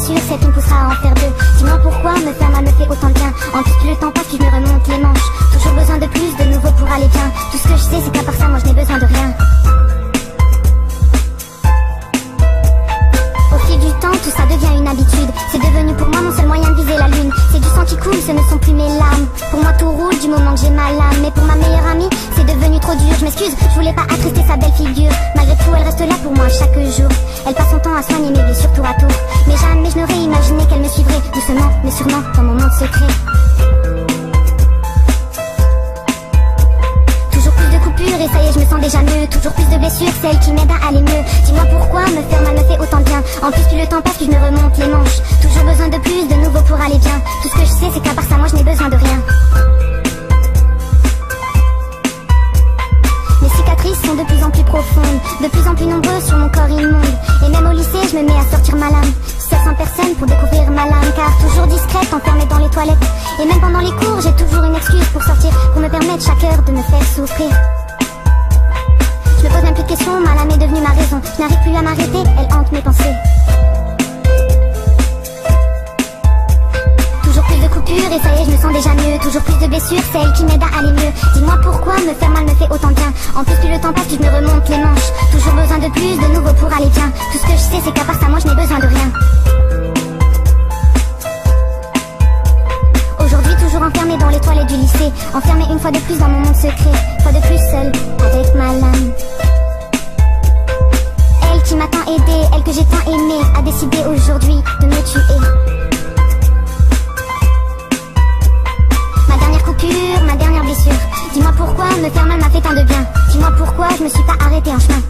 blessure, celle qui me poussera à en faire deux. Dis-moi pourquoi me faire mal me fait autant de bien. En plus plus le temps passe, plus je me remonte les manches. Toujours besoin de plus, de nouveau pour aller bien. Tout ce que je sais c'est qu'à part ça moi je n'ai besoin de rien. Au fil du temps tout ça devient une habitude. C'est devenu pour moi mon seul moyen de viser la lune. C'est du sang qui coule, ce ne sont plus mes larmes. Pour moi tout roule du moment que j'ai ma lame. Mais pour ma meilleure amie c'est devenu trop dur. Je m'excuse, je voulais pas attrister sa belle figure. Malgré tout elle reste là pour moi chaque jour. Elle passe son temps à soigner mes blessures tour à tour. Mais jamais je n'aurais imaginé qu'elle me suivrait. Doucement mais sûrement dans mon monde secret. Toujours plus de coupures et ça y est je me sens déjà mieux. Toujours plus de blessures, celles qui m'aident à aller mieux. Dis-moi pourquoi me faire mal me fait autant de bien. En plus plus le temps passe, plus je me remonte les manches. Toujours besoin de plus, de nouveau pour aller bien. Tout ce que je sais c'est qu'à part ça moi je n'ai besoin de rien. Mes cicatrices sont de plus en plus profondes, de plus en plus nombreuses sur mon corps immonde. Et même au lycée je me mets à sortir ma lame. Seule sans personne pour découvrir ma lame. Car toujours discrète, enfermée dans les toilettes. Et même pendant les cours j'ai toujours une excuse pour sortir. Pour me permettre chaque heure de me faire souffrir. Je me pose même plus de questions, ma lame est devenue ma raison. Je n'arrive plus à m'arrêter, elle hante mes pensées. Toujours plus de coupures et ça y est je me sens déjà mieux. Toujours plus de blessures, celles qui m'aident à aller mieux. Dis-moi pourquoi me faire mal me fait autant de bien. En plus plus le temps passe, plus je me remonte les manches. Toujours besoin de plus, de nouveau pour aller bien. Tout ce que je sais c'est qu'à part ça moi je n'ai besoin de rien. Aujourd'hui toujours enfermée dans les toilettes du lycée. Enfermée une fois de plus dans mon monde secret. Une fois de plus seule avec ma lame. Elle qui m'a tant aidé, elle que j'ai tant aimée, a décidé aujourd'hui de me tuer. Ma dernière coupure, ma dernière blessure. Dis-moi pourquoi me faire mal m'a fait tant de bien. Dis-moi pourquoi je me suis pas arrêtée en chemin.